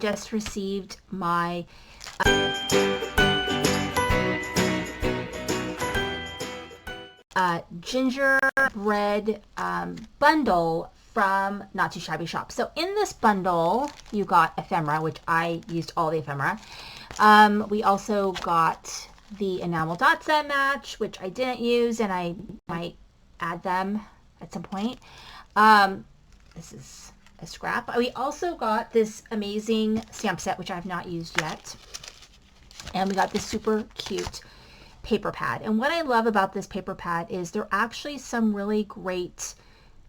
just received my gingerbread bundle from Not Too Shabby Shop. So in this bundle, you got ephemera, which I used all the ephemera. We also got the enamel dot set match, which I didn't use, and I might add them at some point. This is a scrap. We also got this amazing stamp set, which I have not used yet. And we got this super cute paper pad. And what I love about this paper pad is there are actually some really great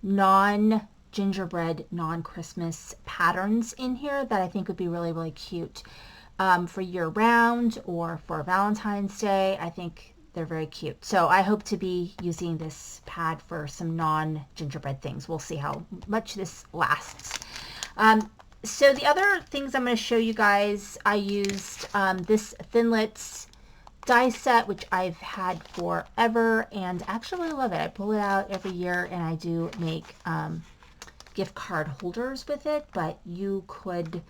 non-gingerbread, non-Christmas patterns in here that I think would be really, really cute for year-round or for Valentine's Day. I think they're very cute. So I hope to be using this pad for some non-gingerbread things. We'll see how much this lasts. So the other things I'm going to show you guys, I used this Thinlits die set, which I've had forever, and actually love it. I pull it out every year, and I do make gift card holders with it, but you could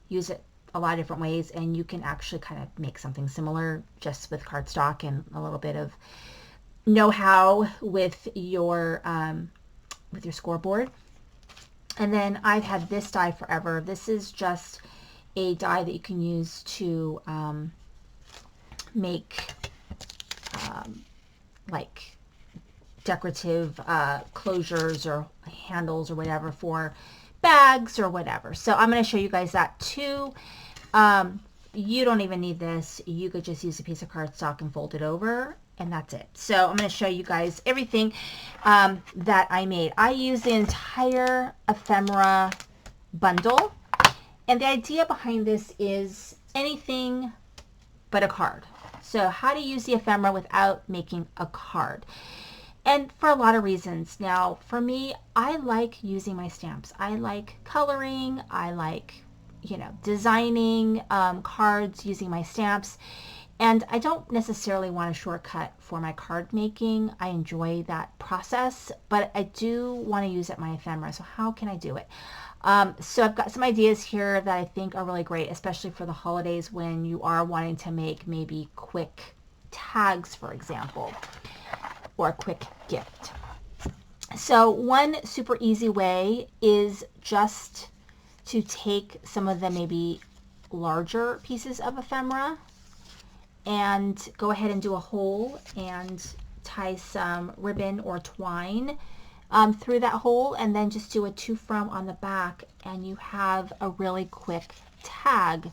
use it a lot of different ways, and you can actually kind of make something similar just with cardstock and a little bit of know-how with your scoreboard. And then I've had this die forever. This is just a die that you can use to make like decorative closures or handles or whatever for bags or whatever. So I'm going to show you guys that too. You don't even need this. You could just use a piece of cardstock and fold it over, and that's it. So I'm going to show you guys everything that I made. I used the entire ephemera bundle, and the idea behind this is anything but a card. So how to use the ephemera without making a card. And for a lot of reasons. Now, for me, I like using my stamps. I like coloring. I like, designing cards using my stamps. And I don't necessarily want a shortcut for my card making. I enjoy that process, but I do want to use it my ephemera. So how can I do it? So I've got some ideas here that I think are really great, especially for the holidays when you are wanting to make maybe quick tags, for example, or a quick gift. So one super easy way is just to take some of the maybe larger pieces of ephemera and go ahead and do a hole and tie some ribbon or twine through that hole, and then just do a to from on the back, and you have a really quick tag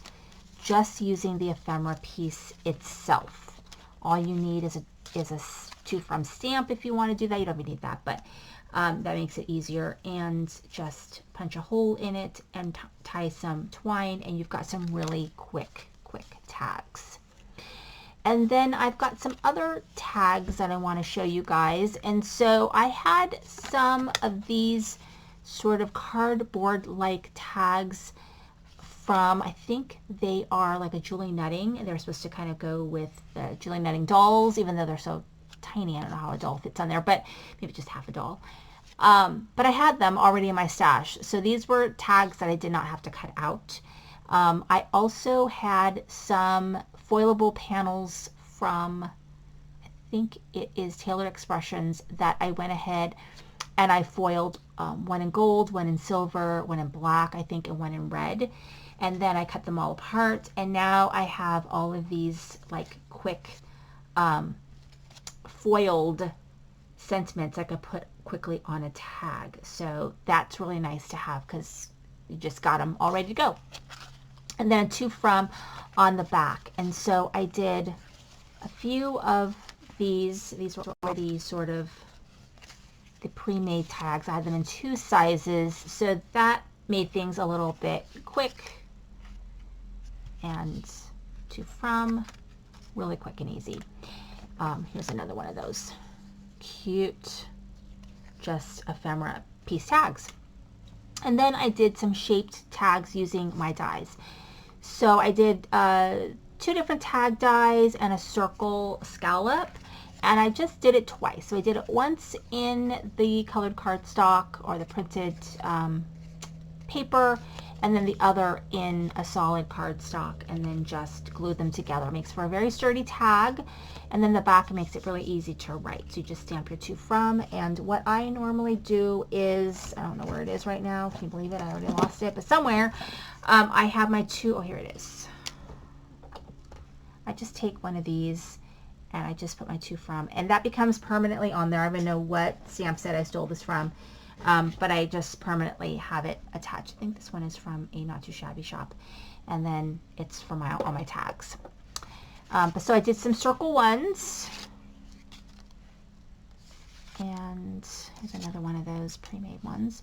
just using the ephemera piece itself. All you need is a to from stamp if you want to do that. You don't need that, but that makes it easier. And just punch a hole in it and tie some twine, and you've got some really quick tags. And then I've got some other tags that I want to show you guys. And so I had some of these sort of cardboard-like tags from, I think they are like a Julie Nutting. They're supposed to kind of go with the Julie Nutting dolls, even though they're so tiny. I don't know how a doll fits on there, but maybe just half a doll. But I had them already in my stash. So these were tags that I did not have to cut out. I also had some foilable panels from, I think it is Tailored Expressions, that I went ahead and I foiled one in gold, one in silver, one in black, I think, and one in red. And then I cut them all apart. And now I have all of these like quick foiled sentiments I could put quickly on a tag. So that's really nice to have because you just got them all ready to go. And then a to from on the back. And so I did a few of these. These were already sort of the pre-made tags. I had them in 2 sizes. So that made things a little bit quick. And to from, really quick and easy. Here's another one of those cute, just ephemera piece tags. And then I did some shaped tags using my dies. So I did 2 different tag dies and a circle scallop, and I just did it twice. So I did it once in the colored cardstock or the printed paper, and then the other in a solid cardstock, and then just glue them together. It makes for a very sturdy tag, and then the back makes it really easy to write. So you just stamp your to from, and what I normally do is, I don't know where it is right now, can you believe it, I already lost it, but somewhere I have my oh, here it is. I just take one of these and I just put my to from, and that becomes permanently on there. I don't even know what stamp set I stole this from, but I just permanently have it attached. I think this one is from a Not Too Shabby shop, and then it's for all my tags. But so I did some circle ones, and here's another one of those pre-made ones.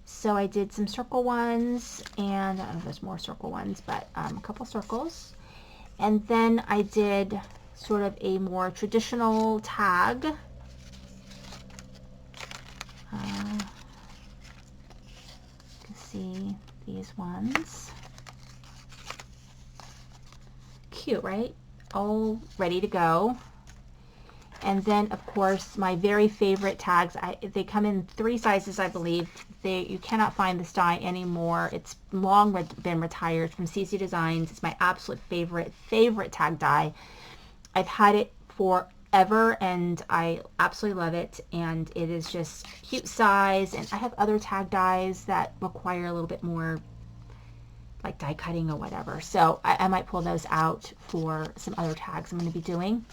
So I did some circle ones, and I don't know if there's more circle ones, but a couple circles. And then I did sort of a more traditional tag. You can see these ones. Cute, right? All ready to go. And then, of course, my very favorite tags. They come in 3 sizes, I believe. You cannot find this die anymore. It's long been retired from CC Designs. It's my absolute favorite tag die. I've had it forever, and I absolutely love it. And it is just cute size. And I have other tag dies that require a little bit more, like die cutting or whatever. So I might pull those out for some other tags I'm going to be doing.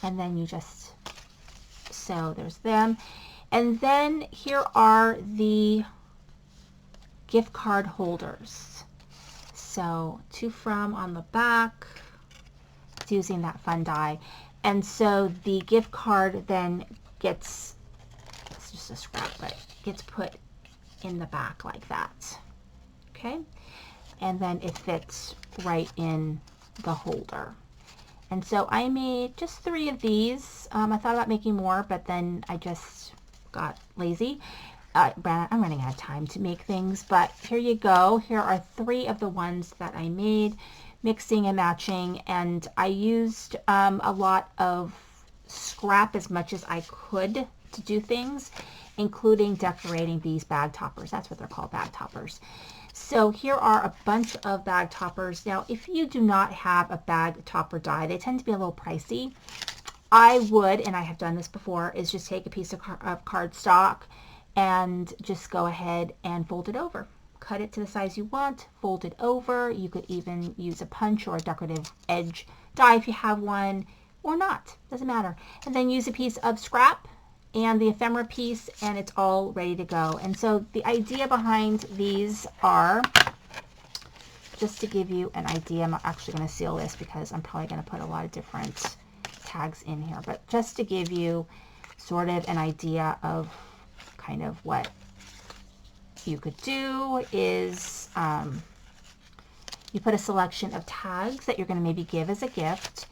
And then you just, so there's them. And then here are the gift card holders. So to from on the back, it's using that fun die. And so the gift card then gets, it's just a scrap, but gets put in the back like that. Okay. And then it fits right in the holder. And so I made just 3 of these. I thought about making more, but then I just got lazy. I'm running out of time to make things, but here you go. Here are 3 of the ones that I made, mixing and matching, and I used a lot of scrap as much as I could to do things, including decorating these bag toppers. That's what they're called, bag toppers. So here are a bunch of bag toppers. Now, if you do not have a bag topper die, they tend to be a little pricey. I would, and I have done this before, is just take a piece of cardstock and just go ahead and fold it over. Cut it to the size you want, fold it over. You could even use a punch or a decorative edge die if you have one, or not, doesn't matter. And then use a piece of scrap and the ephemera piece, and it's all ready to go. And so the idea behind these are, just to give you an idea, I'm actually going to seal this because I'm probably going to put a lot of different tags in here, but just to give you sort of an idea of kind of what you could do is you put a selection of tags that you're going to maybe give as a gift,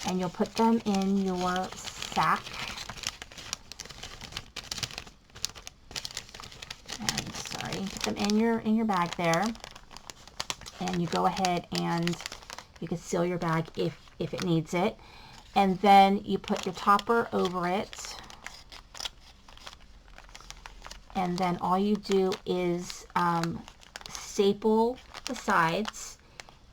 and you'll put them in your sack. Put them in your bag there, and you go ahead and you can seal your bag if it needs it, and then you put your topper over it, and then all you do is staple the sides,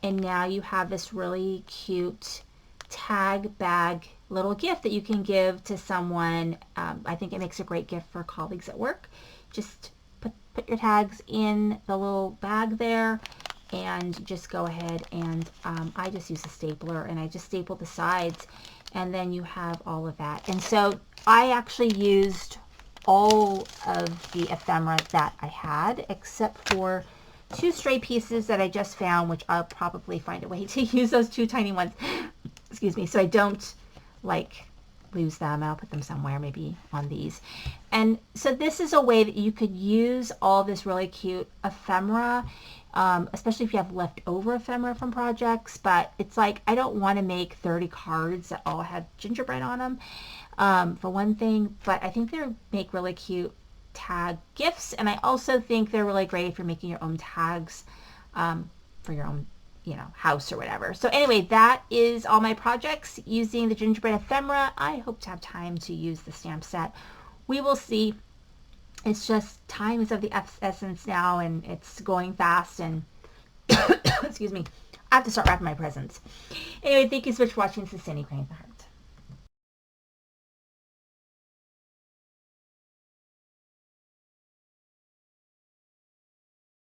and now you have this really cute tag bag little gift that you can give to someone. I think it makes a great gift for colleagues at work. Just put your tags in the little bag there, and just go ahead and I just use a stapler, and I just staple the sides, and then you have all of that. And so I actually used all of the ephemera that I had, except for 2 stray pieces that I just found, which I'll probably find a way to use those 2 tiny ones, excuse me, so I don't like lose them. I'll put them somewhere, maybe on these. And so this is a way that you could use all this really cute ephemera, especially if you have leftover ephemera from projects. But it's like, I don't want to make 30 cards that all have gingerbread on them, for one thing, but I think they make really cute tag gifts, and I also think they're really great if you're making your own tags for your own house or whatever. So anyway, that is all my projects using the gingerbread ephemera. I hope to have time to use the stamp set. We will see. It's just time is of the essence now, and it's going fast, and excuse me, I have to start wrapping my presents. Anyway, thank you so much for watching. This is Sandy Crane.